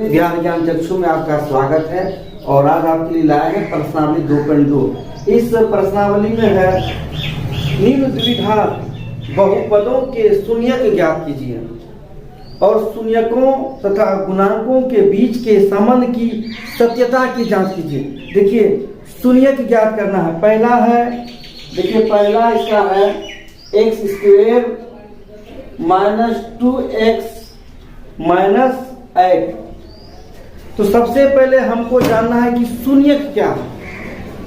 बिहार ज्ञान चक्षु में आपका स्वागत है। और आज आपके लिए लाया है प्रश्नावली 2.2। इस प्रश्नावली में है निम्न द्विधा बहुपदों के शून्यक ज्ञात कीजिए और शून्यकों तथा गुणांकों के बीच के संबंध की सत्यता की जांच कीजिए। देखिए शून्यक ज्ञात करना है। पहला है, देखिए पहला इसका है x square minus 2x minus 8। तो सबसे पहले हमको जानना है कि शून्यक क्या है।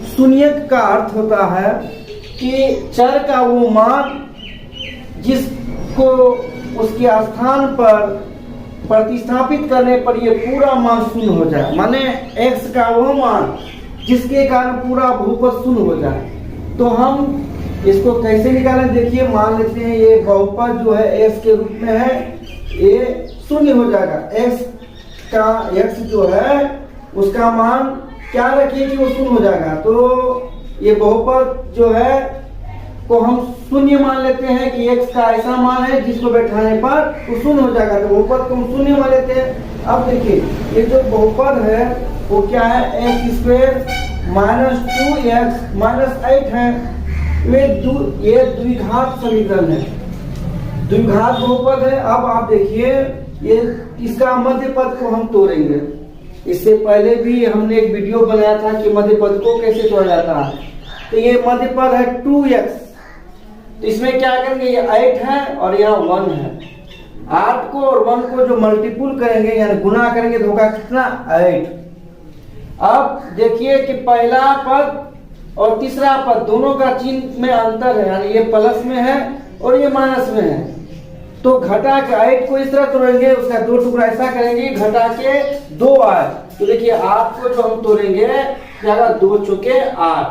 शून्यक का अर्थ होता है कि चर का वो मान जिसको उसके स्थान पर प्रतिस्थापित करने पर ये पूरा मान शून्य हो जाए, माने x का वो मान जिसके कारण पूरा बहुपद शून्य हो जाए। तो हम इसको कैसे निकालें? देखिए मान लेते हैं ये बहुपद जो है x के रूप में है, ये शून्य हो जाएगा। x जो है उसका मान क्या रखिए कि वो शून्य हो जाएगा। तो ये बहुपद जो है को हम शून्य मान लेते हैं कि x का ऐसा मान है जिसको बैठाने पर वो शून्य हो जाएगा। तो बहुपद को हम शून्य मान लेते हैं। अब देखिए ये जो बहुपद है वो क्या है, x square minus 2x minus 8 है। ये द्विघात समीकरण है, द्विघात बहुपद है। अब आप देखिए ये इसका मध्य पद को हम तोड़ेंगे। इससे पहले भी हमने एक वीडियो बनाया था कि मध्य पद को कैसे तोड़ा जाता है। तो ये मध्य पद है 2x, तो इसमें क्या करेंगे, ये 8 है और यहाँ 1 है। 8 को और 1 को जो मल्टीपुल करेंगे यानी गुना करेंगे तो होगा कितना, 8। अब देखिए कि पहला पद और तीसरा पद दोनों का चिन्ह में अंतर है, यानी ये प्लस में है और ये माइनस में है। तो घटा के 8 को इस तरह तोड़ेंगे, उसका 2 टुकड़ा ऐसा करेंगे, घटा के 2 आए। तो देखिए 8 को जो हम तोड़ेंगे क्या, 2 चौके 8,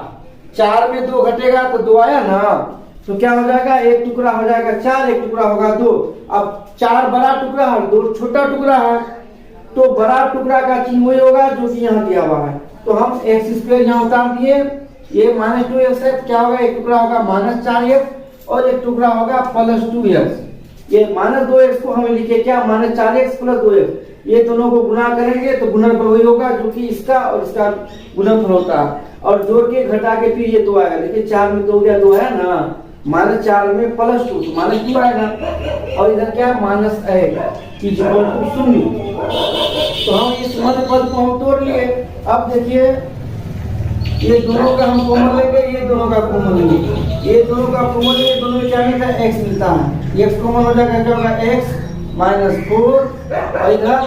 4 में 2 घटेगा तो 2 आया ना, तो क्या हो जाएगा, एक टुकड़ा हो जाएगा 4, एक टुकड़ा होगा 2। अब 4 बड़ा टुकड़ा है, 2 छोटा टुकड़ा है, तो बड़ा टुकड़ा का चिन्ह वही होगा जो कि यहाँ दिया हुआ है। तो हम एक्स स्क्वायर यहाँ उतार दिए, ये माइनस 2x है, क्या होगा, एक टुकड़ा होगा माइनस 4x और एक टुकड़ा होगा प्लस 2x। ये माइनस 2x को हमें लिखे क्या, माइनस 4x प्लस 2x। ये दोनों को गुना करेंगे तो गुणनफल वही होगा जो कि इसका और इसका गुणनफल होता है। और जोड़ के घटा के फिर ये 2 आएगा। देखिए 4 में 2 गया 2 है ना, माइनस 4 में प्लस 2 तो माइनस 2 आएगा। और इधर क्या है, माइनस 8 इक्वल टू 0। तो हम इस मध्य पद को हम तोड़ लिए। अब देखिए ये दोनों का हम कॉमन लेंगे, ये दोनों का कॉमन लेंगे, ये दोनों का कॉमन लेंगे, दोनों में क्या मिलता है, x मिलता है। x कॉमन हो जाएगा, क्या होगा, x माइनस 4 और इधर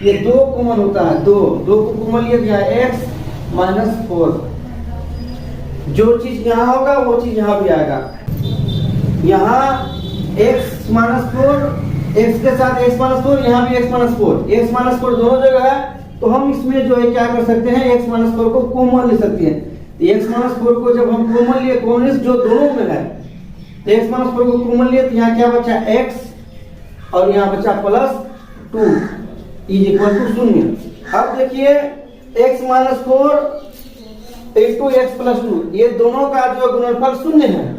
ये 2 कॉमन होता है, 2 को कॉमन लिया गया x माइनस 4। जो चीज यहाँ होगा वो चीज यहाँ भी आएगा। यहाँ x माइनस 4, x के साथ x माइनस 4, यहाँ भी x माइनस 4, x माइनस 4 दोनों जगह है। तो हम इसमें जो है क्या कर सकते हैं, x माइनस 4 को कॉमन ले सकते हैं। तो x माइनस 4 को जब हम कॉमन लिए, कॉमन जो दोनों में है, तो x माइनस 4 को कॉमन लिए तो यहाँ क्या बचा, x और यहाँ बचा प्लस 2 इज इक्वल टू 0। अब देखिए x minus 4 into x plus 2, ये दोनों का जो गुणनफल 0 है।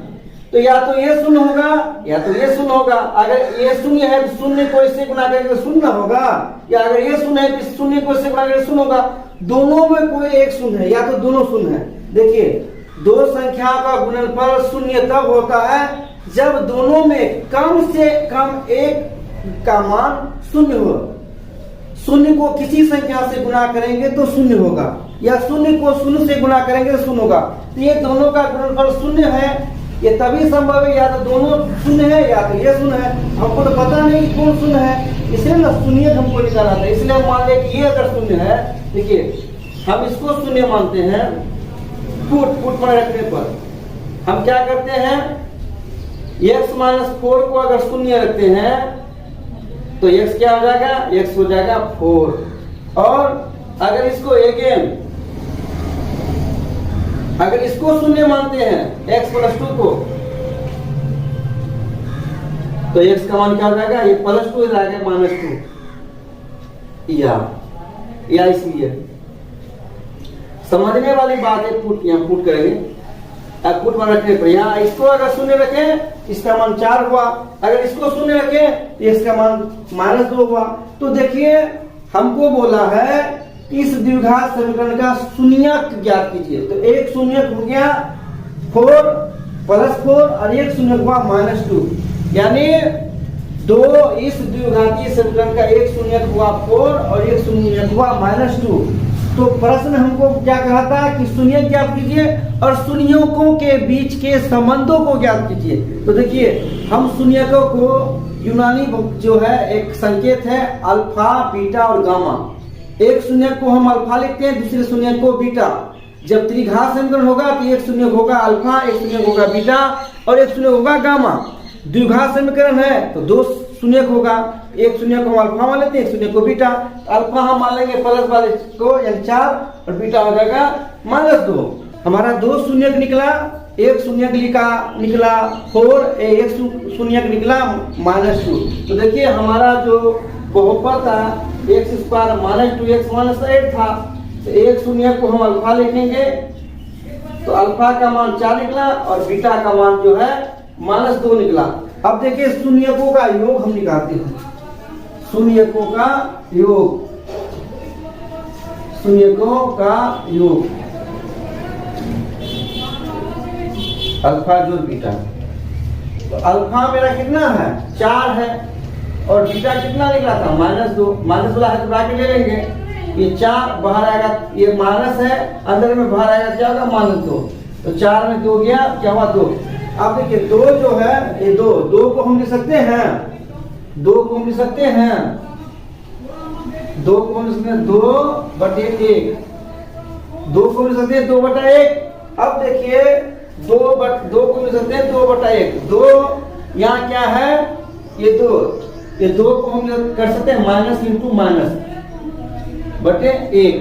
तो या तो ये 0 होगा या तो ये 0 होगा। अगर ये 0 है तो 0 को इससे गुना करके 0 होगा, या अगर ये 0 है तो 0 को इससे गुना करके 0 होगा। दोनों में कोई एक 0 है या तो दोनों 0 है। देखिए दो संख्या का गुणनफल 0 तब होता है जब दोनों में कम से कम एक का मान 0 हो। 0 को किसी संख्या से गुना करेंगे तो 0 होगा, या 0 को 0 से गुना करेंगे तो 0 होगा। तो ये दोनों का गुणनफल 0 है, ये तभी संभव है या तो दोनों 0 है या तो ये 0 है। हमको तो पता नहीं कौन 0 है, इसलिए ना शून्य हमको निकाला था। इसलिए हम मान लें कि ये अगर 0 है, देखिए हम इसको 0 मानते हैं। पुट पर रखने पर हम क्या करते हैं, x माइनस 4 को अगर 0 रखते हैं तो x क्या हो जाएगा, x हो जाएगा 4। और अगर इसको अगेन अगर इसको 0 मानते हैं x प्लस 2 को, तो x का मान क्या हो जाएगा, ये प्लस 2 हो जाएगा माइनस 2। या इसलिए समझने वाली बात है। पुट यहाँ पुट करेंगे, अब पुट मान रखने पर यहाँ इसको अगर 0 रखें इसका मान 4 हुआ, अगर इसको 0 रखें तो इसका मान -2 हुआ। तो देखिए हमको बोला है इस द्विघात समीकरण का शून्यक ज्ञात कीजिए। तो एक शून्यक हो गया 4 + 4 और एक शून्यक हुआ -2, यानी दो इस द्विघातीय समीकरण का एक शून्यक हुआ 4 और एक शून्यक हुआ -2। तो प्रश्न हमको क्या कहा था कि शून्यक ज्ञात कीजिए और शून्यकों के बीच के संबंधों को ज्ञात कीजिए। तो देखिए हम शून्यकों को यूनानी जो है एक संकेत है अल्फा, बीटा और गामा। एक शून्यक को हम अल्फा लिखते हैं, दूसरे शून्यक को बीटा। जब त्रिघात समीकरण होगा तो एक शून्यक होगा अल्फा, एक शून्यक होगा बीटा और एक शून्यक होगा गामा। द्विघात समीकरण है तो दो शून्यक होगा, एक शून्य को हम अल्फा मान लेते हैं, एक शून्य को बीटा। अल्फा हम मान लेंगे प्लस वाले को यानी 4 और बीटा हो जाएगा -2। हमारा दो शून्यक निकला, एक शून्यक निकला 4, एक शून्यक निकला -2। तो देखिए हमारा जो बहुपद था x² - 2x - 8 था। तो एक शून्यक को हम अल्फा लिखेंगे तो अल्फा का मान 4 निकला और बीटा का मान जो है -2 निकला। अब देखिए शून्यकों का योग हम निकालते हैं। शून्यकों का योग, शून्यकों का योग अल्फा जोड़ बीटा। तो अल्फा मेरा कितना है 4 है और बीटा कितना निकला था -2। माइनस वाला है तो ब्रैकेट ले लेंगे, ये 4 बाहर आएगा, ये माइनस है अंदर में बाहर आएगा क्या होगा -2। तो 4 में 2 गया, क्या हुआ 2। अब देखिए 2 जो है ये 2 को हम लिख सकते हैं, 2 को हम लिख सकते हैं 2 को हम लिख सकते हैं 2/1, 2 को लिख सकते हैं 2/1। अब देखिए 2 को लिख सकते हैं 2/1। 2 यहाँ क्या है ये 2 को हम कर सकते हैं माइनस इंटू माइनस बटे 1।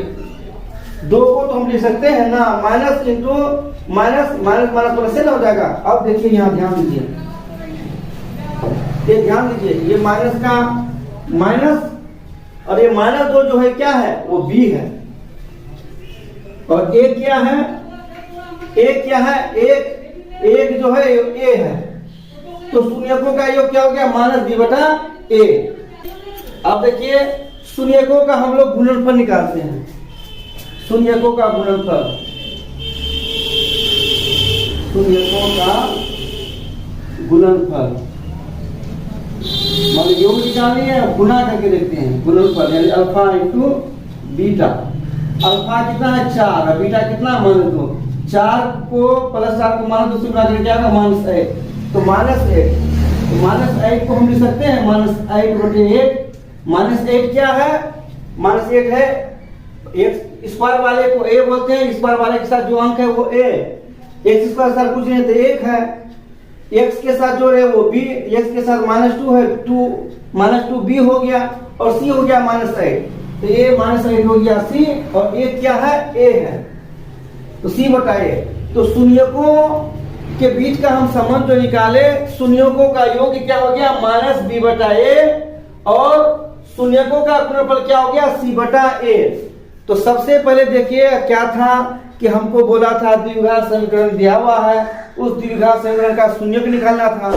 2 को तो हम लिख सकते हैं ना minus into minus, minus minus plus से ना हो जाएगा। अब देखिए यहाँ ध्यान दीजिए, ये ध्यान दीजिए, ये माइनस का माइनस और ये -2 जो है क्या है वो b है और एक क्या है, एक क्या है, एक जो है a है। तो शून्यकों का योग क्या हो गया -b/a। अब देखिए शून्यकों का हम लोग गुणनफल निकालते हैं। शून्यकों का गुणनफल, शून्यकों का गुणनफल मतलब योग निकालनी है, गुणा करके देखते हैं। गुणनफल यानी अल्फा इंटू बीटा। अल्फा कितना है 4 और बीटा कितना -2। 4 को प्लस 4 को -2 से गुणा करके क्या होगा -8। तो -8, तो -8 को हम लिख सकते हैं -8/8। -8 क्या है, -8 है x स्क्वायर वाले को a बोलते हैं, स्क्वायर वाले के साथ जो अंक है वो a। x स्क्वायर साथ कुछ नहीं तो 1 है, x के साथ जो है वो b, x के साथ -2 है, -2b हो गया और c हो गया -8। तो ये -8 हो गया c और a क्या है a है, तो c/a। तो शून्यकों के बीच का हम संबंध जो निकाले, शून्यकों का योग क्या हो गया -b/a और शून्यकों का गुणनफल क्या हो गया c/a। तो सबसे पहले देखिए क्या था कि हमको बोला था द्विघात समीकरण दिया हुआ है, उस द्विघात समीकरण का शून्यक निकालना था।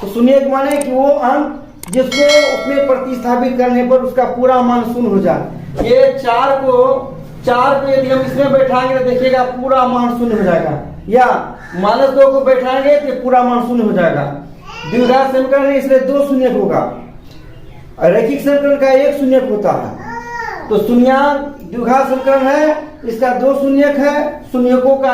तो शून्यक माने कि वो अंक जिसको उसमें प्रतिस्थापित करने पर उसका पूरा मान शून्य हो जाए। ये 4 को यदि हम इसमें बैठाएंगे तो देखिएगा पूरा मान शून्य हो जाएगा, या -2 को बैठाएंगे तो पूरा मान शून्य हो जाएगा। द्विघात समीकरण है इसलिए 2 शून्यक होगा, रैखिक समीकरण का 1 शून्यक होता है। तो शून्यांक द्विघात समीकरण है, इसका 2 शून्यक है। शून्यकों का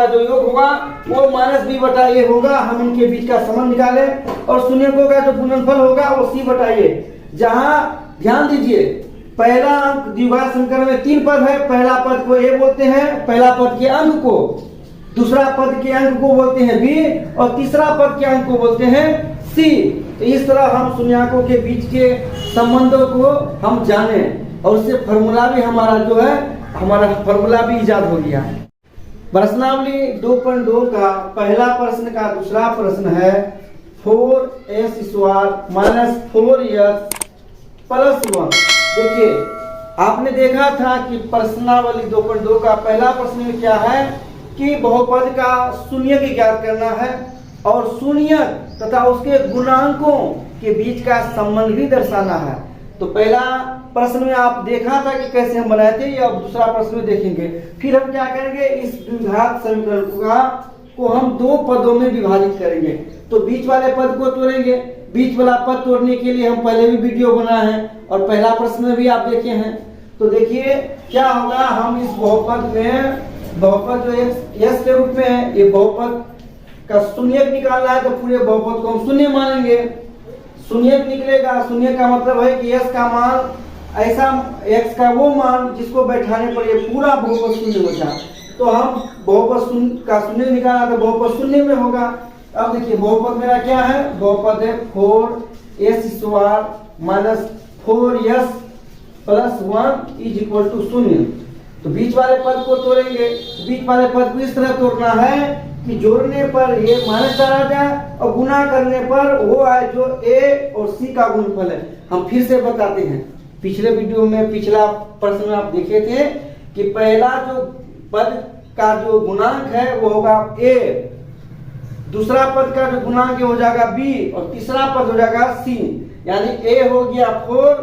जो योग होगा वो -b/a होगा। हम इनके बीच का संबंध निकाले और शून्यकों का जो गुणनफल होगा वो c/a। जहां ध्यान दीजिए पहला अंक द्विघात समीकरण में 3 पद है, पहला पद को a बोलते हैं, पहला पद के अंक को, दूसरा पद के अंक को बोलते हैं b और तीसरा पद के अंक को बोलते हैं c। तो इस तरह हम शून्यकों के बीच के संबंधों को हम जाने और उससे फॉर्मूला भी हमारा फॉर्मूला भी इजाद हो गया। प्रश्नावली 2.2 का पहला प्रश्न का दूसरा प्रश्न है 4s² - 4s + 1। देखिए आपने देखा था कि प्रश्नावली 2.2 का पहला प्रश्न में क्या है कि बहुपद का शून्यक ज्ञात करना है और शून्यक तथा उसके गुणांकों के बीच का संबंध भी दर्शाना है। तो पहला प्रश्न में आप देखा था कि कैसे हम बनाए थे, ये अब दूसरा प्रश्न में देखेंगे। फिर हम क्या करेंगे, इस द्विघात समीकरण को हम दो पदों में विभाजित करेंगे। तो बीच वाले पद को तोड़ेंगे। बीच वाला पद तोड़ने के लिए हम पहले भी वीडियो बनाए हैं और पहला प्रश्न में भी आप देखे हैं। तो देखिए क्या होगा, हम इस बहुपद में, बहुपद जो यस के रूप में है, ये बहुपद का शून्यक निकालना है, तो पूरे बहुपद को हम शून्य मानेंगे। शून्यक निकलेगा, शून्य का मतलब है कि यस का मान ऐसा, एक्स का वो मान जिसको बैठाने पर ये पूरा बहुपद शून्य हो जाए। तो हम बहुपद का शून्य निकालना, तो बहुपद शून्य में होगा। अब देखिए बहुपद मेरा क्या है, बहुपद है 4s² minus 4s plus 1 is equal to 0। तो बीच वाले पद को तोड़ेंगे। बीच वाले पद को इस तरह तोड़ना है कि जोड़ने पर ये माइनस आ जाए और गुना करने पर वो आए जो a और c का गुणनफल है। हम फिर से बताते हैं, पिछले वीडियो में, पिछला प्रश्न में आप देखे थे कि पहला जो पद का जो गुणांक है वो होगा a, दूसरा पद का जो गुणांक हो जाएगा b और तीसरा पद हो जाएगा c। यानी a हो गया 4,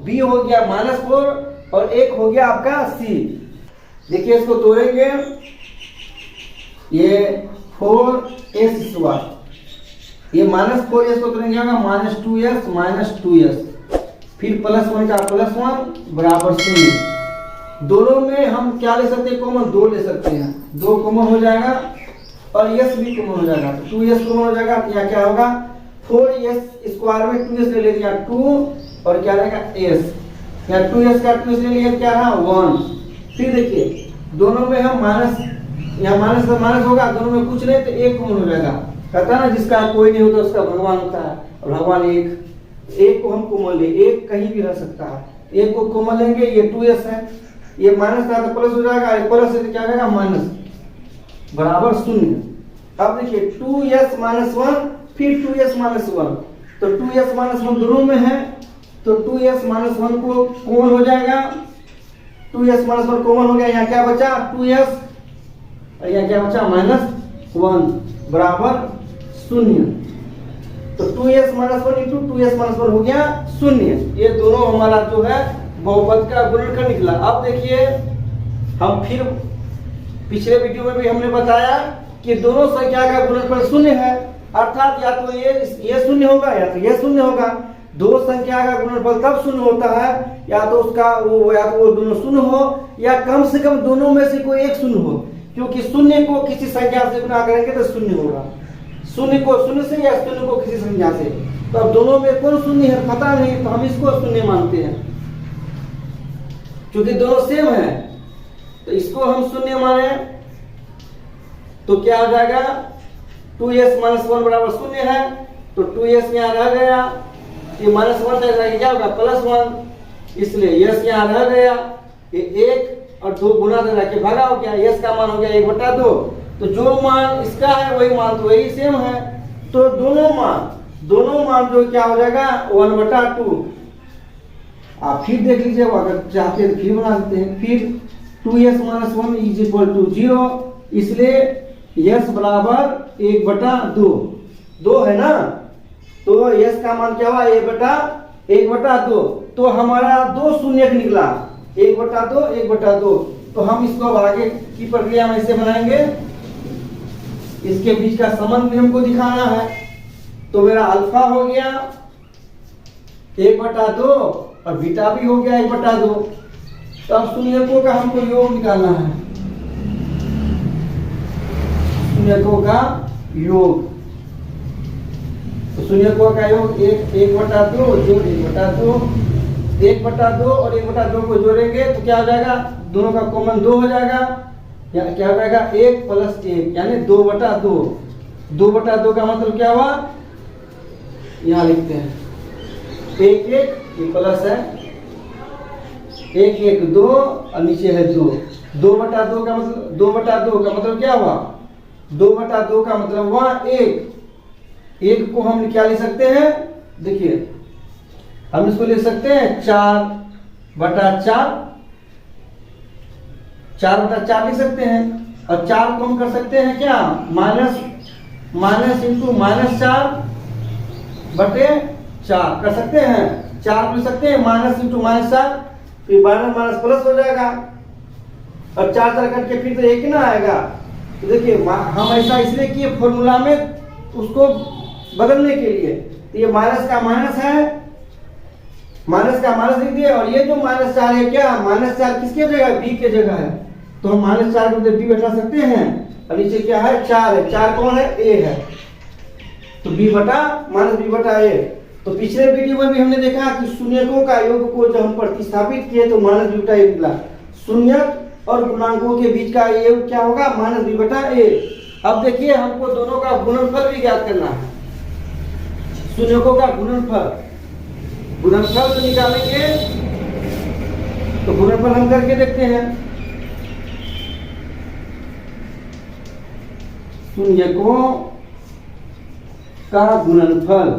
b हो गया -4 और 1 हो गया आपका c। देखिए इसको तोड़ेंगे, ये 4s², ये -4s को तोड़ेंगे -2s, फिर +1 का +1 बराबर 0। दोनों में हम क्या ले सकते हैं, कॉमन 2 ले सकते हैं, 2 कॉमन हो जाएगा और यस भी कॉमन हो जाएगा, तो 2s कॉमन हो जाएगा। तो यहाँ क्या होगा, 4s² में 2s ले लिया 2 और क्या रहेगा s, यहाँ 2s का 2s ले लिया क्या रहा 1। फिर देखिए दोनों में हम माइनस, यहाँ माइनस का माइनस होगा, दोनों में कुछ नहीं तो 1 कॉमन हो जाएगा। कहता है ना जिसका कोई नहीं होता उसका भगवान होता है, और भगवान एक को हम कॉमन ले, एक कहीं भी रह सकता है, एक को कॉमन लेंगे, ये 2s है, ये माइनस था तो प्लस हो जाएगा, ये प्लस है तो क्या रहेगा माइनस बराबर 0। अब देखिए 2s - 1 फिर 2s - 1, तो 2s - 1 दोनों में है, तो 2s - 1 को कॉमन हो जाएगा, 2s - 1 कॉमन हो गया, यहाँ क्या बचा 2s और यहाँ क्या बचा -1 बराबर 0। तो 2s - 1 इंटू 2s - 1 हो गया 0। ये दोनों हमारा जो है बहुपद का गुणनखंड निकला। अब देखिए हम फिर पिछले वीडियो में भी हमने बताया कि दोनों संख्या का गुणनफल 0 है, अर्थात या तो ये 0 होगा या तो ये 0 होगा। दो संख्या का गुणनफल तब 0 होता है या तो उसका या तो वो दोनों 0 हो या कम से कम दोनों में से कोई एक 0 हो, क्योंकि 0 को किसी संख्या से गुणा करेंगे तो 0 होगा, 0 को 0 से या 0 को किसी संख्या से। तो अब दोनों में कौन 0 है पता नहीं, तो हम इसको 0 मानते हैं क्योंकि दोनों सेम है, तो इसको हम 0 माने। तो क्या हो जाएगा 2s - 1 बराबर 0 है, तो 2s यहाँ रह गया, ये -1 है, क्या होगा +1, इसलिए s यहाँ रह गया, ये 1 और 2 गुना दे रहा भागा हो गया, s का मान हो गया 1/2। तो जो मान इसका है वही मान तो वही सेम है, तो दोनों मान जो क्या हो जाएगा 1/2। आप फिर देख लीजिए, अगर चाहते हैं फिर बना देते हैं। फिर 2s - 1 इज इक्वल टू 0, इसलिए s बराबर 1/2, 2 है ना, तो s का मान क्या हुआ 1/2। तो हमारा 2 शून्यक निकला 1/2। तो हम इसको अब आगे की प्रक्रिया में ऐसे बनाएंगे, इसके बीच का संबंध भी हमको दिखाना है। तो मेरा अल्फा हो गया 1/2 और बीटा भी हो गया 1/2। तो अब शून्यकों का हमको योग निकालना है, शून्यकों का योग। तो शून्यकों का योग 1/2 जोड़ 1/2 और 1/2 को जोड़ेंगे तो क्या हो जाएगा, दोनों का कॉमन 2 हो जाएगा, या क्या हो जाएगा 1 + 1 यानी 2/2। 2/2 का मतलब क्या हुआ, यहाँ लिखते हैं 1 ये प्लस है, 1 1 2 और नीचे है 2। 2/2 का मतलब क्या हुआ, 2/2 का मतलब हुआ 1 को हम क्या लिख सकते हैं, देखिए हम इसको लिख सकते हैं 4/4, 4/4 लिख सकते हैं। और 4 को हम कर सकते हैं क्या माइनस इंटू -4/4 कर सकते हैं। 4 लिख सकते हैं, माइनस इंटू माइनस 4, फिर माइनस माइनस प्लस हो जाएगा, और 4 4 कट के फिर तो 1 ही ना आएगा। तो देखिए हम ऐसा इसलिए किए फॉर्मूला में उसको बदलने के लिए। तो ये माइनस का माइनस है, माइनस का माइनस लिख दिए, और ये जो माइनस 4 है क्या, माइनस 4 किसके जगह, बी के जगह है, तो हम माइनस 4 को बी बैठा सकते हैं, और नीचे क्या है 4 है, 4 कौन है, ए है, तो बी बटा माइनस बी बटा ए। तो पिछले वीडियो में भी हमने देखा कि शून्यकों का योग को जब हम प्रतिस्थापित किए तो माइनस बी बटा ए निकला। शून्यक और गुणांकों के बीच का योग क्या होगा, माइनस बी बटा ए। अब देखिए हमको दोनों का गुणनफल भी ज्ञात करना है, शून्यकों का गुणनफल, गुणनफल तो निकालेंगे, तो गुणनफल हम करके देखते हैं। शून्यकों का गुणनफल,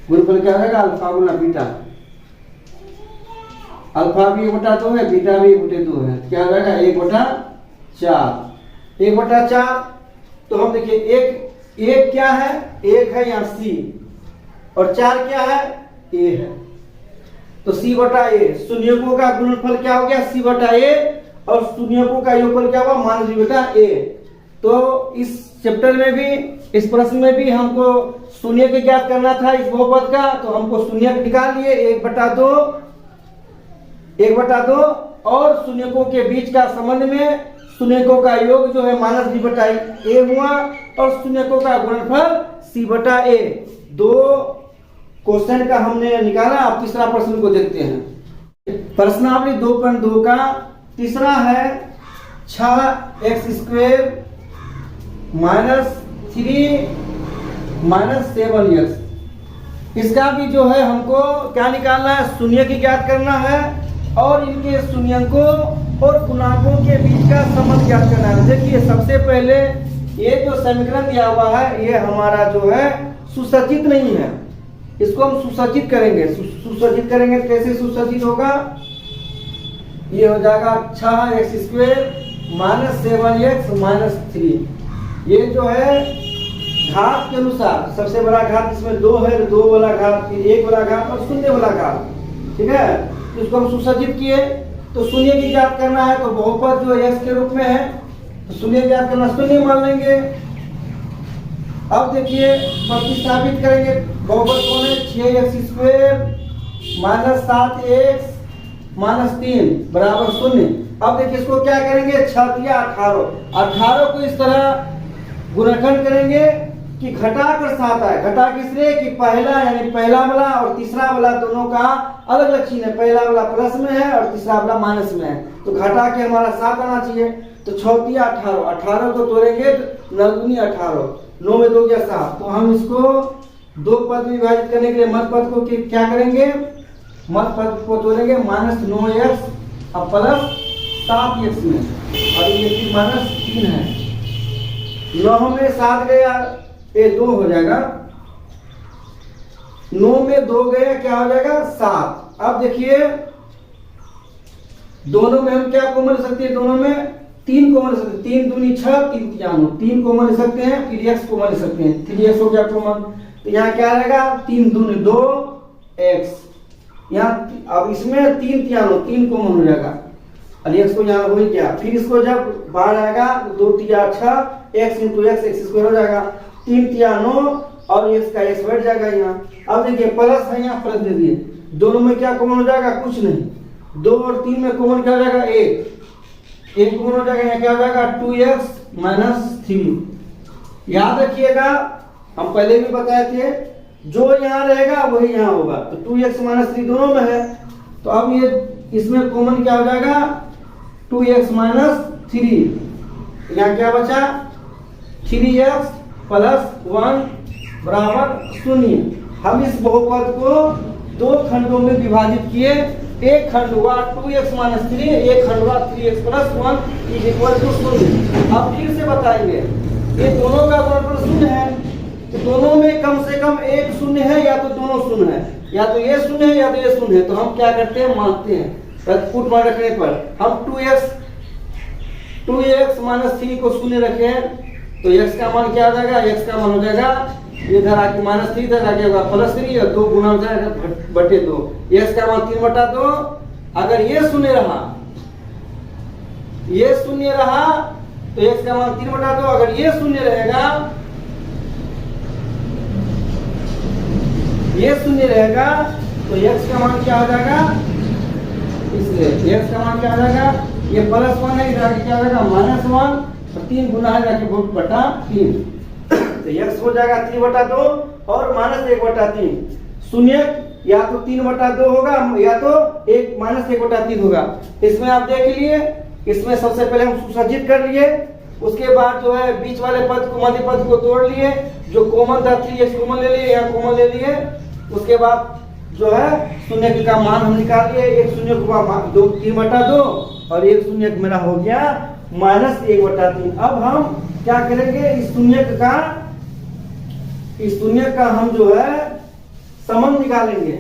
गुणनफल क्या रहेगा, अल्फा गुना बीटा, अल्फा भी 1/2 है, बीटा भी 1/2 है, क्या रहेगा 1/4, 1/4। तो हम देखिए एक क्या है, 1 है यहाँ सी, और 4 क्या है, ए है, तो सी बटा ए। शून्यकों का गुणनफल क्या हो गया, सी बटा ए, और शून्यकों का योगफल क्या हुआ, माइनस बी बटा ए। तो इस चैप्टर में भी, इस प्रश्न में भी हमको शून्य के ज्ञात करना था इस बहुपद का, तो हमको शून्य निकाल लिए, 1/2, 1/2, और शून्यकों के बीच का संबंध में शून्यकों का योग जो है माइनस बी बटा ए हुआ, और शून्यकों का गुणनफल सी बटा ए। 2 क्वेश्चन का हमने निकाला। अब तीसरा प्रश्न को देखते हैं। प्रश्नावली 2.2 का तीसरा है 6x² माइनस 3 माइनस 7x। इसका भी जो है हमको क्या निकालना है, शून्य की ज्ञात करना है, और इनके शून्यकों और गुणांकों के बीच का संबंध ज्ञात करना है। देखिए सबसे पहले ये जो समीकरण दिया हुआ है ये हमारा जो है सुसज्जित नहीं है, इसको हम सुसज्जित करेंगे। सुसज्जित करेंगे कैसे सुसज्जित होगा, ये हो जाएगा 6x² माइनस 7x माइनस 3। ये जो है घात के अनुसार, सबसे बड़ा घात इसमें 2 है, 2 वाला घात, फिर 1 वाला घात और शून्य वाला घात, ठीक है। तो इसको हम सुसज्जित किए, तो शून्य की ज्ञात करना है, तो बहुपद जो x के रूप में है, तो शून्य ज्ञात करना, शून्य मान लेंगे। अब देखिए प्रतिस्थापित करेंगे, बहुपद कौन है, 6x² माइनस 7x माइनस 3 बराबर 0। अब देखिए इसको क्या करेंगे, 6 या 18 को इस तरह गुणनखंड करेंगे कि घटाकर 7 आए। घटा किसलिए कि पहला यानी पहला वाला और तीसरा वाला दोनों का अलग अलग चिन्ह है, पहला वाला प्लस में है और तीसरा वाला माइनस में है, तो घटा के हमारा 7 आना चाहिए। तो 6 या 18 को तोड़ेंगे तो 9 दूनी 18, 9 में 2 गया 7। तो हम इसको 2 पद में विभाजित करने के लिए मध्य पद को क्या करेंगे, मध्य पद को तोड़ेंगे, माइनस 9x और प्लस 7x में, और ये माइनस 3 है, 9 में 7 गया, ये 2 हो जाएगा, 9 में 2 गया, क्या हो जाएगा 7। अब देखिए दोनों में हम क्या कॉमन ले सकते हैं, दोनों में 3 कॉमन ले सकते हैं, 3 दूनी 6, 3 तिया 9, 3 कॉमन ले सकते हैं, फिर x कॉमन ले सकते हैं, 3x हो गया कॉमन। तो यहाँ क्या रहेगा, 3 दूनी 2x, यहाँ अब इसमें 3 तिया 9, 3 कॉमन हो जाएगा, और x को यहाँ हो गया। फिर इसको जब बाहर आएगा 2 तिया 6, x इंटू x² हो जाएगा, 3 तिया 9, और x का x बैठ जाएगा यहाँ। अब देखिए प्लस है, यहाँ प्लस दे दिए, दोनों में क्या कॉमन हो जाएगा, कुछ नहीं, 2 और 3 में कॉमन क्या हो जाएगा, 1 कॉमन हो जाएगा, यहाँ क्या हो जाएगा 2x माइनस 3। याद रखिएगा हम पहले भी बताए थे, जो यहाँ रहेगा वही यहाँ होगा, तो 2x माइनस 3 दोनों में है, तो अब ये इसमें कॉमन क्या हो जाएगा 2x माइनस 3, यहाँ क्या बचा 3x प्लस 1 बराबर 0। हम इस बहुपद को 2 खंडों में विभाजित किए, एक खंड हुआ 2x माइनस 3, एक खंड हुआ 3x plus 1 is equal to 0। अब फिर से बताएंगे, ये दोनों का गुणनफल 0 है, तो दोनों में कम से कम एक 0 है, या तो दोनों 0 है, या तो ये 0 है या तो ये 0 है। तो हम क्या करते हैं, मानते हैं, पुट मान रखने पर हम 2x माइनस 3 को 0 रखें, तो x का मान क्या हो जाएगा, x का मान हो जाएगा इधर आके -3 इधर आके होगा +3 और 2 गुना हो जाएगा बटे 2। x का मान 3/2। अगर ये शून्य रहा, ये शून्य रहा तो x का मान 3/2। अगर ये शून्य रहेगा, ये शून्य रहेगा तो x का मान क्या हो जाएगा, इसलिए x का मान क्या हो जाएगा, ये +1 है, इधर आके क्या हो जाएगा -1 और 3 गुना है जाके 2/3 तो x हो जाएगा 3/2 और -1/3। शून्य या तो 3/2 होगा या तो -1/3 होगा। इसमें आप देख लिए, इसमें सबसे पहले हम सुसज्जित कर लिए, उसके बाद जो है बीच वाले पद को, मध्य पद को तोड़ लिए, जो कॉमन था 3x कॉमन ले लिए, यहाँ कॉमन ले लिए। उसके बाद जो है शून्य का मान हम निकाल लिए, एक शून्य का 3/2 और एक शून्य मेरा हो गया -1/3। अब हम क्या करेंगे, इस शून्य का हम जो है समन निकालेंगे।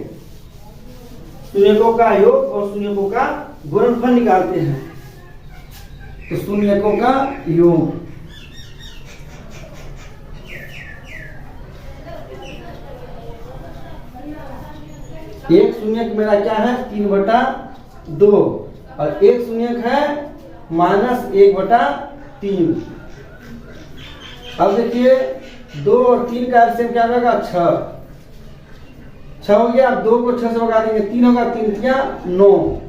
शून्यकों का योग और शून्यकों का गुणनफल निकालते हैं। तो शून्यकों का योग, एक शून्य मेरा क्या है 3/2 और एक शून्य है -1/3। अब देखिए 2 और 3 का एलसीएम क्या होगा 6 हो गया। अब 2 को 6 से भगा देंगे, 3 होगा, 3 क्या 9,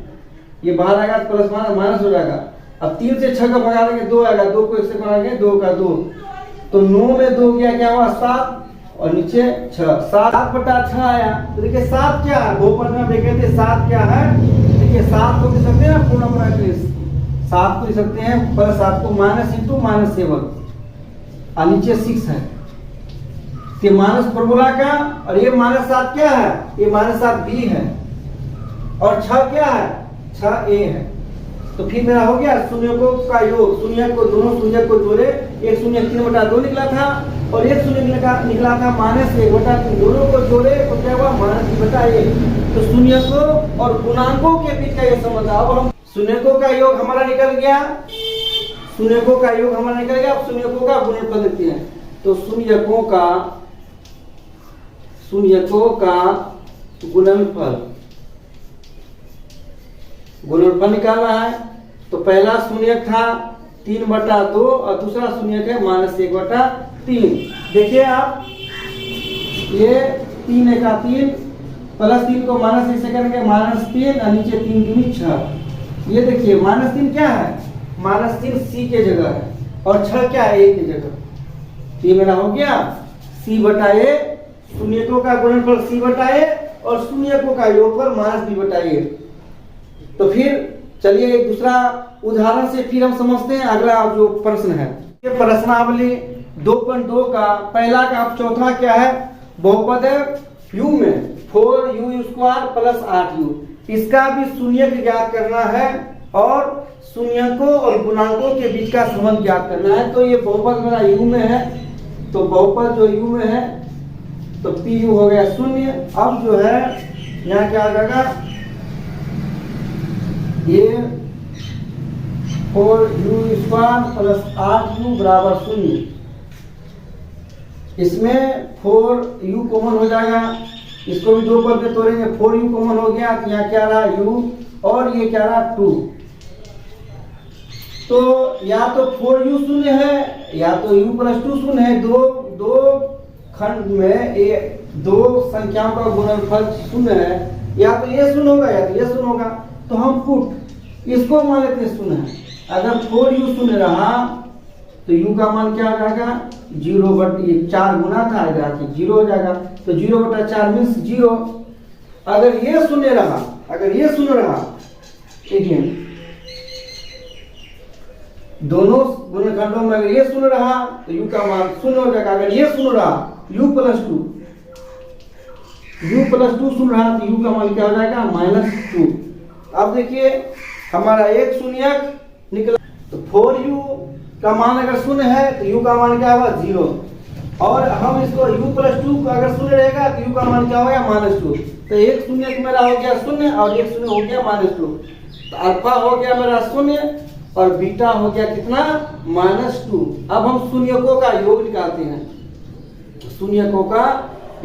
ये बाहर आएगा प्लस माइनस हो जाएगा। अब 3 से 6 का भगा देंगे 2 आएगा, 2 को 1 से भगाएंगे 2 का 2, तो 9 में 2 गया क्या हुआ 7 और नीचे 6, 7/6 आया। तो देखिए 7 क्या है, बहुपद में देखे थे 7 क्या है, देखिए 7 को लिख सकते हैं पूर्ण ब्रैकेट 7 को लिख सकते हैं +7 को -7 और नीचे 6 है। ये माइनस फॉर्मूला का, और ये -7 क्या है, ये -7 b है और 6 क्या है 6a है। तो फिर मेरा हो गया शून्यकों का योग, शून्य को दोनों शून्य को जोड़े, एक शून्य 3/2 निकला था और एक शून्य निकला था -1/3, दोनों को जोड़े तो क्या हुआ -1/1। तो शून्यकों और गुणांकों के बीच का ये संबंध। अब हम शून्यकों का योग हमारा निकल गया, शून्यकों का योग हमारा निकल गया। अब शून्यकों का गुणनफल देखते हैं। तो शून्यकों का गुणनफल निकालना है। तो पहला शून्य था 3/2 और दूसरा शून्य है -1/3। देखिए आप, ये 3 का 3 +3 को -1 से करेंगे -3 और नीचे 3 दूनी 6। ये देखिए -3 क्या है, -3 c के जगह है और 6 क्या है a की जगह। ये मेरा हो गया c/a, शून्यकों का गुणनफल c/a और शून्यकों का योगफल -b/a। तो फिर चलिए एक दूसरा उदाहरण से फिर हम समझते हैं अगला जो प्रश्न है। ये प्रश्नावली 2.2 का पहला का चौथा क्या है, बहुपद u में 4u² + 8u। इसका भी शून्य ज्ञात करना है और शून्यकों और गुणांकों के बीच का संबंध ज्ञात करना है। तो ये बहुपद मेरा u में है, तो बहुपद जो u में है तो pu हो गया 0। अब जो है यहाँ क्या आ जाएगा, ये 4u² + 8u = 0। इसमें 4u कॉमन हो जाएगा, इसको भी 2 पद में तोड़ेंगे, 4u कॉमन हो गया तो यहाँ क्या रहा u और ये क्या रहा 2। तो या तो 4u 0 है या तो u + 2 0 है। दो खंड में ये दो संख्याओं का गुणनफल 0 है, या तो ये 0 होगा या तो ये 0 होगा। तो हम पुट इसको मान लेते हैं 0 है। अगर 4u 0 रहा तो u का मान क्या आ जाएगा 0/4 गुना था, इधर 0 हो जाएगा। तो 0/4 मीन्स 0। अगर ये 0 रहा, अगर ये 0 रहा, देखिए दोनों गुणनखंडों में अगर ये 0 रहा तो u का मान 0 हो जाएगा। अगर ये 0 रहा u + 2 0 रहा तो u का मान क्या हो जाएगा -2। अब देखिए हमारा एक शून्यक निकला, तो 4u का मान अगर 0 है तो u का मान क्या होगा 0। और हम इसको u + 2 को अगर 0 रहेगा तो u का मान क्या होगा -2। तो एक शून्यक मेरा हो गया 0 और एक शून्य हो गया -2। तो अल्फा हो गया मेरा 0 और बीटा हो गया कितना -2। अब हम शून्यकों का योग निकालते हैं। शून्यकों का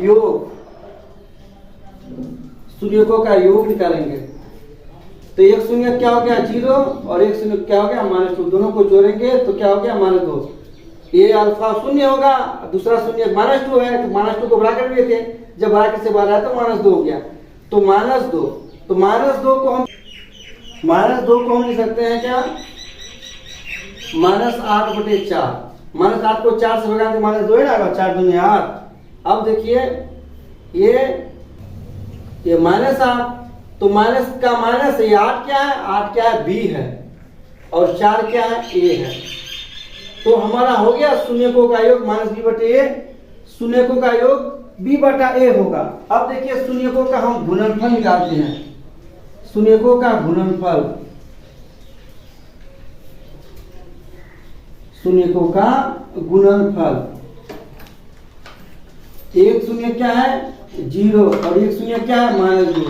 योग, शून्यकों का योग निकालेंगे। तो एक शून्य क्या हो गया 0 और एक शून्य क्या हो गया -2, दोनों को जोड़ेंगे तो क्या हो गया -2। ये अल्फा शून्य होगा, दूसरा शून्य -2 है, तो -2 को ब्रैकेट में थे, जब ब्रैकेट से बाहर आया तो -2 हो गया, तो -2। तो -2 को हम लिख सकते हैं क्या, -8/4। -8 को 4 से भगा तो -2 है ना, 4 दूनी 8। अब देखिए ये -8, तो माइनस का माइनस, ये 8 क्या है, 8 क्या है, बी है, और 4 क्या है, ए है। तो हमारा हो गया शून्यकों का योग -b/a, शून्यकों का योग b/a होगा। अब देखिए शून्यकों का हम गुणनफल निकालते हैं, शून्यकों का गुणनफल, शून्यकों का गुणनफल, एक शून्य क्या है 0 और एक शून्य क्या है -2,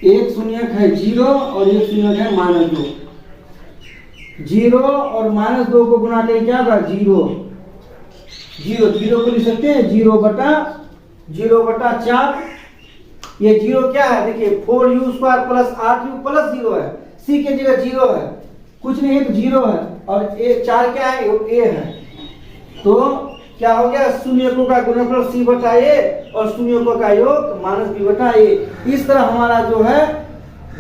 एक शून्य है 0 और एक शून्य है -2। 0 और -2 को गुणा करें क्या होगा 0 को लिख सकते हैं 0/4। ये 0 क्या है, देखिए 4u² + 8u + 0 है, c के जगह 0 है, कुछ नहीं है तो 0 है, और 4 क्या है, a है। तो क्या हो गया, शून्यकों का गुणनफल c/a और शून्यकों का योग -b/a। इस तरह हमारा जो है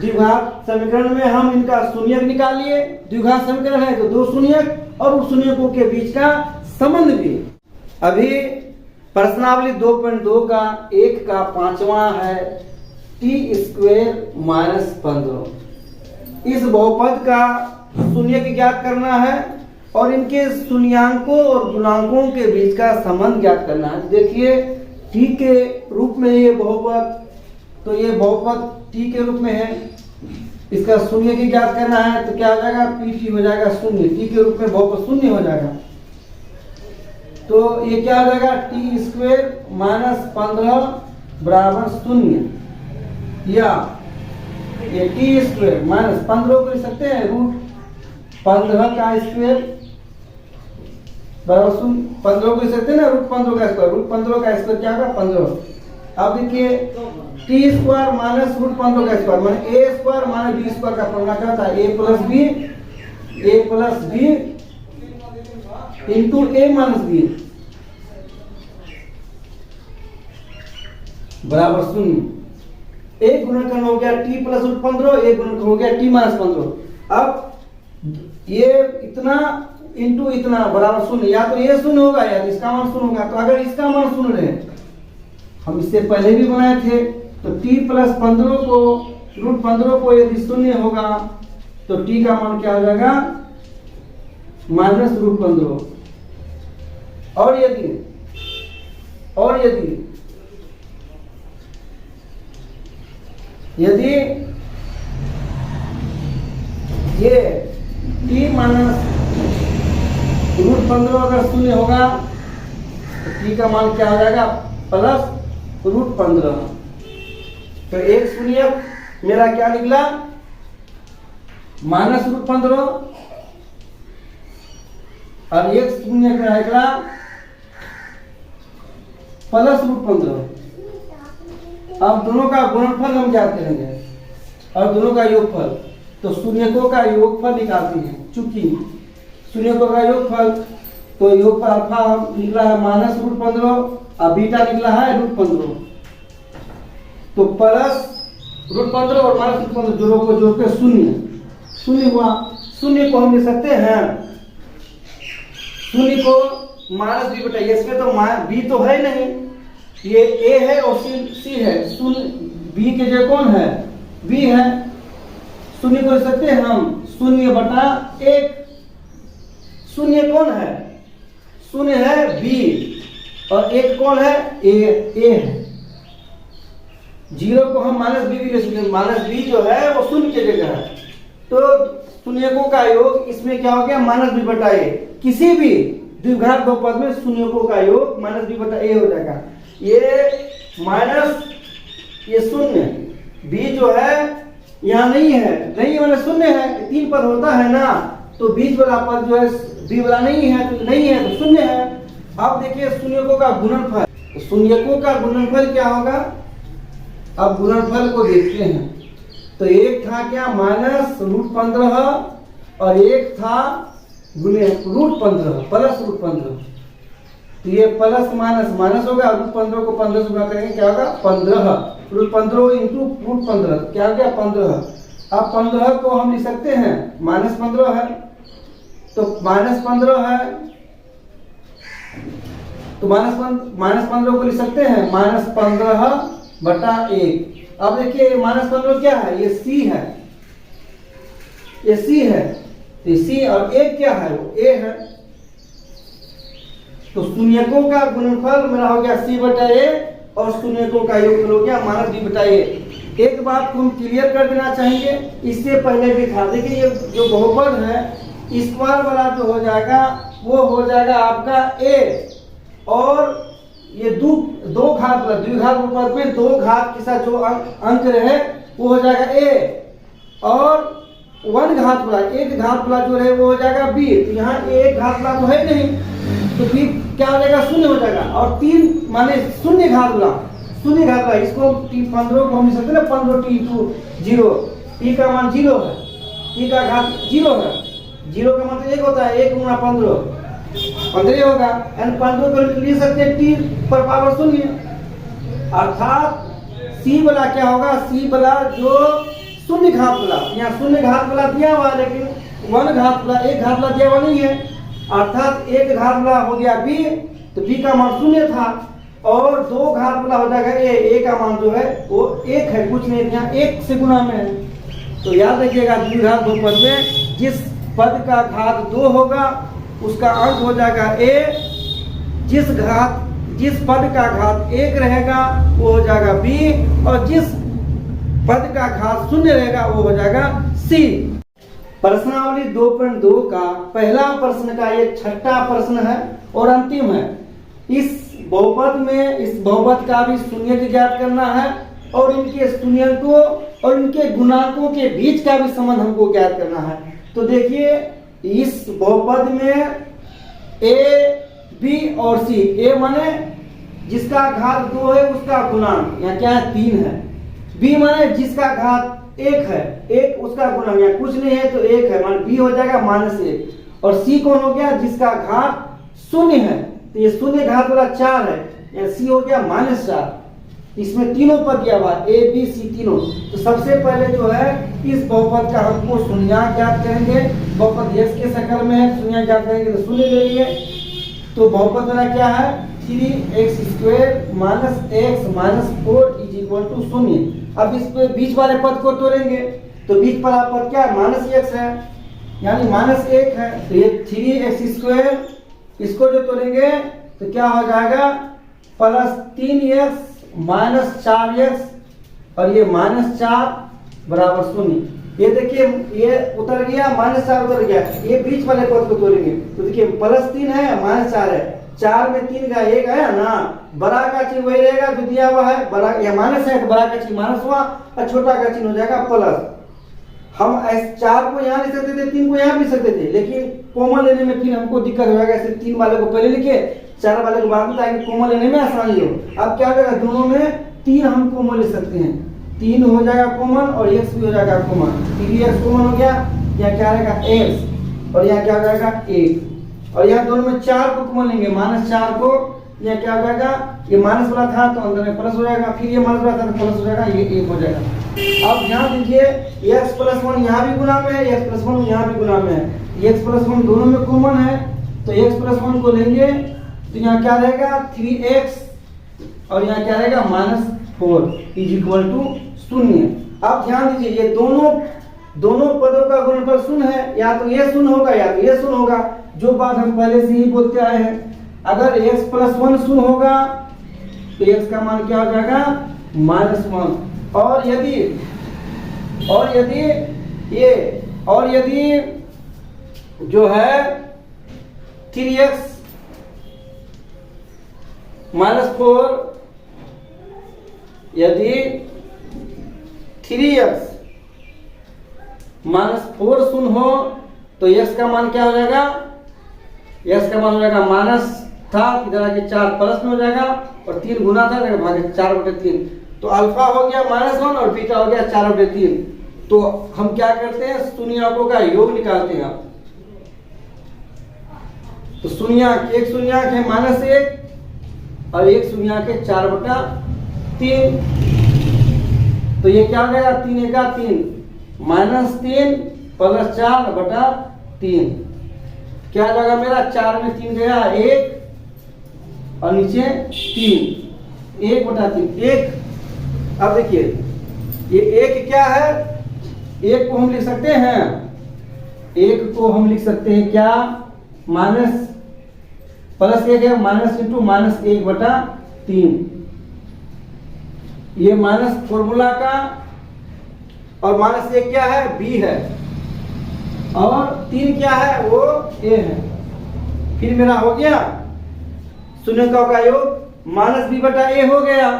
द्विघात समीकरण में हम इनका शून्यक निकाल लिए। द्विघात समीकरण है तो 2 शून्यक और उस शून्यकों के बीच का संबंध भी। अभी प्रश्नावली 2.2 का 1 का 5वां है t² - 15। इस बहुपद का शून्यक ज्ञात करना है और इनके शून्यांकों और गुणांकों के बीच का संबंध ज्ञात करना है। देखिए t के रूप में ये बहुपद, तो ये बहुपद t के रूप में है, इसका शून्य की ज्ञात करना है तो क्या हो जाएगा, pt हो जाएगा 0, t के रूप में बहुपद 0 हो जाएगा। तो ये क्या हो जाएगा t² - 15 = 0, या ये t² - 15 को लिख सकते हैं √15 का स्क्वायर बराबर 0। 15 को लिख सकते हैं ना √15 का स्क्वायर, √15 का स्क्वायर क्या होगा 15। अब देखिए t² - √15 का स्क्वायर माने a² - b² का फॉर्मूला क्या होता है, a + b × a - b बराबर 0। एक गुणनखंड हो गया t + √15, एक गुणनखंड हो गया t - 15। अब ये इतना इंटू इतना बराबर 0, या तो ये 0 होगा या तो इसका मान 0 होगा। तो अगर इसका मान 0 रहे, हम इससे पहले भी बनाए थे, तो t + 15 को √15 को यदि 0 होगा तो t का मान क्या हो जाएगा -√15। और यदि ये t - √15 अगर 0 होगा तो t का मान क्या हो जाएगा +√15। तो एक शून्यक मेरा क्या निकला -√15 और एक शून्यक निकला +√15। अब दोनों का गुणनफल हम क्या करेंगे और दोनों का योगफल, तो शून्यकों का योगफल निकालते हैं। चूंकि शून्यकों का योगफल, तो योगफल अल्फा निकला है -√15 और बीटा निकला है √15, तो +√15 और -√15 दोनों को जोड़ के 0 हुआ। 0 को हम लिख सकते हैं, 0 को -b/a, इसमें तो b तो है नहीं, ये a है और c है, 0 b के जगह कौन है, b है। 0 को लिख सकते हैं हम 0/1। 0 कौन है, 0 है b और 1 कौन है, a है। 0 को हम -b भी ले सकते हैं, -b जो है वो 0 के जगह है। तो शून्यकों का योग इसमें क्या हो गया -b/a। किसी भी द्विघात बहुपद में शून्यकों का योग -b/a हो जाएगा। ये 0 b जो है यहाँ नहीं है, नहीं वाला 0 है, 3 पद होता है ना, तो बीच वाला पद जो है b वाला नहीं है तो 0 है, अब देखिए शून्यकों का गुणनफल, तो शून्यकों का गुणनफल क्या होगा? अब गुणनफल को देखते हैं। तो एक था क्या -√15 और एक था गुने √15 प्लस √15। तो ये प्लस माइनस माइनस होगा, √15 को 15 से गुणा करेंगे क्या होगा 15, √15 इंटू √15 क्या हो गया 15। अब 15 को हम लिख सकते हैं -15 है, तो -15 है, तो -15 को लिख सकते हैं -15/1। अब देखिए -15 क्या है? ये c है, ये c है, तो c और a क्या है? वो a है। तो शून्यकों का गुणनफल मेरा हो गया c/a और शून्यकों का योगफल हो गया -b/a। एक बात को हम क्लियर कर देना चाहेंगे, इससे पहले भी था, देखिए ये जो बहुपद है स्क्वायर वाला जो हो जाएगा वो हो जाएगा आपका a, और ये दो घात वाला द्विघात बहुपद में दो घात के साथ जो अंक रहे वो हो जाएगा a, और 1 घात वाला एक घात वाला जो रहे वो हो जाएगा b। तो यहाँ एक घात वाला तो है नहीं, तो b क्या हो जाएगा? शून्य हो जाएगा। और 3 माने शून्य घात वाला इसको 15 को हम लिख सकते हैं ना 15t × 0, t का मान 0 है, t का घात 0 है, 0 का मतलब 1 होता है, 1 × 15 होगा, यानी 15 को लिख सकते हैं t पर पावर 0। अर्थात c वाला क्या होगा? c वाला जो शून्य घात वाला, यहाँ शून्य घात वाला दिया हुआ है लेकिन 1 घात वाला एक घात वाला दिया हुआ नहीं है, अर्थात एक घात वाला हो गया b, तो b का मान 0 था, और 2 घात वाला हो जाएगा a का मान जो है वो 1 है, कुछ नहीं, यहाँ 1 से गुना में है। तो याद रखिएगा द्विघात बहुपद में जिस पद का घात 2 होगा उसका अंक हो जाएगा a, जिस पद का घात 1 रहेगा वो हो जाएगा b, और जिस पद का घात 0 रहेगा वो हो जाएगा c। प्रश्नावली 2.2 का पहला प्रश्न का ये छठा प्रश्न है और अंतिम है। इस बहुपद का भी शून्यक ज्ञात करना है, और इनके शून्यकों और इनके गुणांकों के बीच का भी संबंध हमको ज्ञात करना है। तो देखिए इस बहुपद में a, b और c, a माने जिसका घात 2 है उसका गुणांक यहाँ क्या है 3 है, b माने जिसका घात 1 है, 1 उसका गुणांक यहाँ कुछ नहीं है तो 1 है, मान b हो जाएगा -1, और c कौन हो गया? जिसका घात 0 है, तो ये शून्य घात वाला 4 है, यहाँ c हो गया -4। इसमें तीनों पद दिया हुआ a, b, c तीनों। तो सबसे पहले जो है इस बहुपद का हमको शून्यांक ज्ञात करेंगे, बहुपद x के शक्ल में है, शून्यांक ज्ञात करेंगे तो शून्य ले लिए। तो बहुपद वाला क्या है 3x² - x - 4 = 0। अब इस पे बीच वाले पद को तोड़ेंगे, तो बीच वाला पद क्या है -x है, यानी -1 है, तो ये 3x², इसको जो तोड़ेंगे तो क्या हो जाएगा +3x - 4x, और ये -4 = 0। ये देखिए ये उतर गया, -4 उतर गया, ये बीच वाले पद को तोड़ेंगे तो देखिए +3 है -4 है, 4 में 3 का 1 आया ना, बड़ा का चिन्ह वही रहेगा जो दिया हुआ है, बड़ा या माइनस है तो बड़ा का चिन्ह माइनस हुआ और छोटा का चिन्ह हो जाएगा प्लस। हम 4 को यहाँ लिख सकते थे, 3 को यहाँ लिख सकते थे, लेकिन कॉमन लेने में फिर हमको दिक्कत हो जाएगा, ऐसे 3 वाले को पहले लिखे 4 वाले को बाद में, ताकि कॉमन लेने में आसानी हो। अब क्या हो जाएगा दोनों में 3 हम कॉमन ले सकते हैं, 3 हो जाएगा कॉमन और x भी हो जाएगा कॉमन, 3x कॉमन हो गया, यहाँ क्या रहेगा x, और यहाँ क्या हो जाएगा 1, और यहाँ दोनों में 4 को कॉमन लेंगे, -4 को, यहाँ क्या हो जाएगा ये माइनस वाला था तो अंदर में प्लस हो जाएगा, फिर ये माइनस वाला था तो प्लस हो जाएगा, ये 1 हो जाएगा। अब यहाँ देखिए x+1 यहाँ भी गुना में है, x+1 यहाँ भी गुना में है, x+1 दोनों में कॉमन है, तो x+1 को लेंगे तो यहाँ क्या रहेगा 3x, और यहाँ क्या रहेगा -4 = 0। अब ध्यान दीजिए ये दोनों पदों का गुणनफल 0 है, या तो ये 0 होगा या तो ये 0 होगा, जो बात हम पहले से ही बोलते आए हैं। अगर x+1 0 होगा तो x का मान क्या हो जाएगा -1, और यदि जो है 3x -4, यदि 3x -4 0 हो तो x का मान क्या हो जाएगा, x का मान हो जाएगा था, इधर आके 4 प्लस में हो जाएगा और 3 गुना था भागे 4/3। तो अल्फा हो गया -1 और बीटा हो गया 4/3। तो हम क्या करते हैं, शून्यकों का योग निकालते हैं। तो शून्यक, एक शून्यक है -1 और एक शून्यक है 4/3। तो ये क्या हो गया, 3 × 3 -3 + 4/3 क्या हो जाएगा मेरा, 4 में 3 गया 1 और नीचे 3, 1/3 1। अब देखिए ये 1 क्या है, 1 को हम लिख सकते हैं, 1 को हम लिख सकते हैं क्या, माइनस +1 है, माइनस इंटू -1/3। ये माइनस फॉर्मूला का, और -1 क्या है, b है, और 3 क्या है, वो a है। फिर मेरा हो गया शून्यकों का योग -b/a हो गया।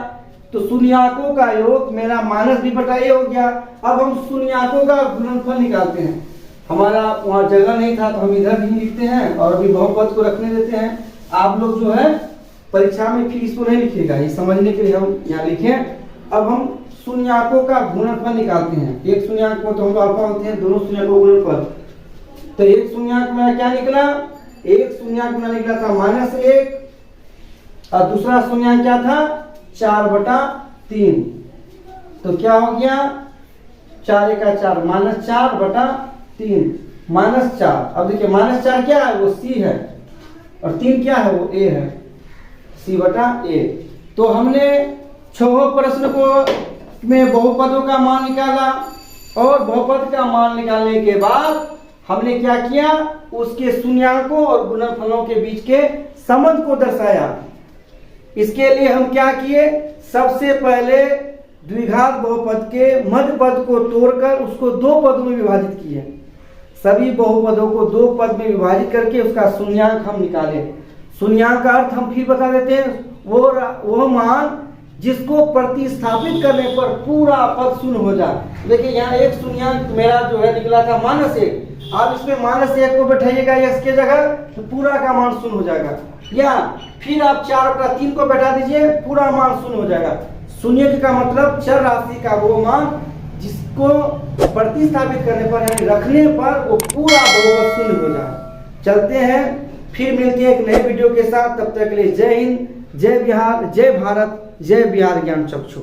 तो शून्यकों का योग मेरा -b/a हो गया। अब हम शून्यकों का गुणनफल निकालते हैं। हमारा वहाँ जगह नहीं था तो हम इधर भी लिखते हैं और भी बहुपद को रखने देते हैं। आप लोग जो है परीक्षा में फिर इसको नहीं लिखिएगा, ये समझने के लिए हम यहाँ लिखें। अब हम शून्यकों का गुणनफल निकालते हैं। एक शून्यक को तो हम अल्फा होते हैं, दोनों शून्यकों का गुणनफल। तो एक शून्यक में क्या निकला, एक शून्यक में निकला था -1 और दूसरा शून्यक क्या था, 4/3। तो क्या हो गया, 4 × 4 -4/3 -4। अब देखिए -4 क्या है, वो c है, और 3 क्या है, वो a है, c/a। तो हमने 6 प्रश्न को में बहुपदों का मान निकाला, और बहुपद का मान निकालने के बाद हमने क्या किया, उसके शून्यकों और गुणनफलों के बीच के संबंध को दर्शाया। इसके लिए हम क्या किए, सबसे पहले द्विघात बहुपद के मध्य पद को तोड़कर उसको 2 पदों में विभाजित किए। सभी बहुपदों को 2 पद में विभाजित करके उसका शून्यक हम निकाले। शून्यक का अर्थ हम फिर बता देते हैं, वो मान जिसको प्रतिस्थापित करने पर पूरा पद शून्य हो जाए। देखिए यहाँ एक शून्यक मेरा जो है निकला था -1, आप इसमें -1 को बैठाइएगा x के जगह तो पूरा का मान शून्य हो जाएगा, या फिर आप 4/3 को बैठा दीजिए, पूरा मान शून्य हो जाएगा। शून्य का मतलब चर राशि का वो मान जिसको प्रतिस्थापित करने पर यानी रखने पर वो पूरा बहुपद शून्य हो जाए। चलते हैं, फिर मिलते हैं एक नए वीडियो के साथ। तब तक के लिए जय हिंद, जय बिहार, जय भारत, जय बिहार ज्ञान चक्षु।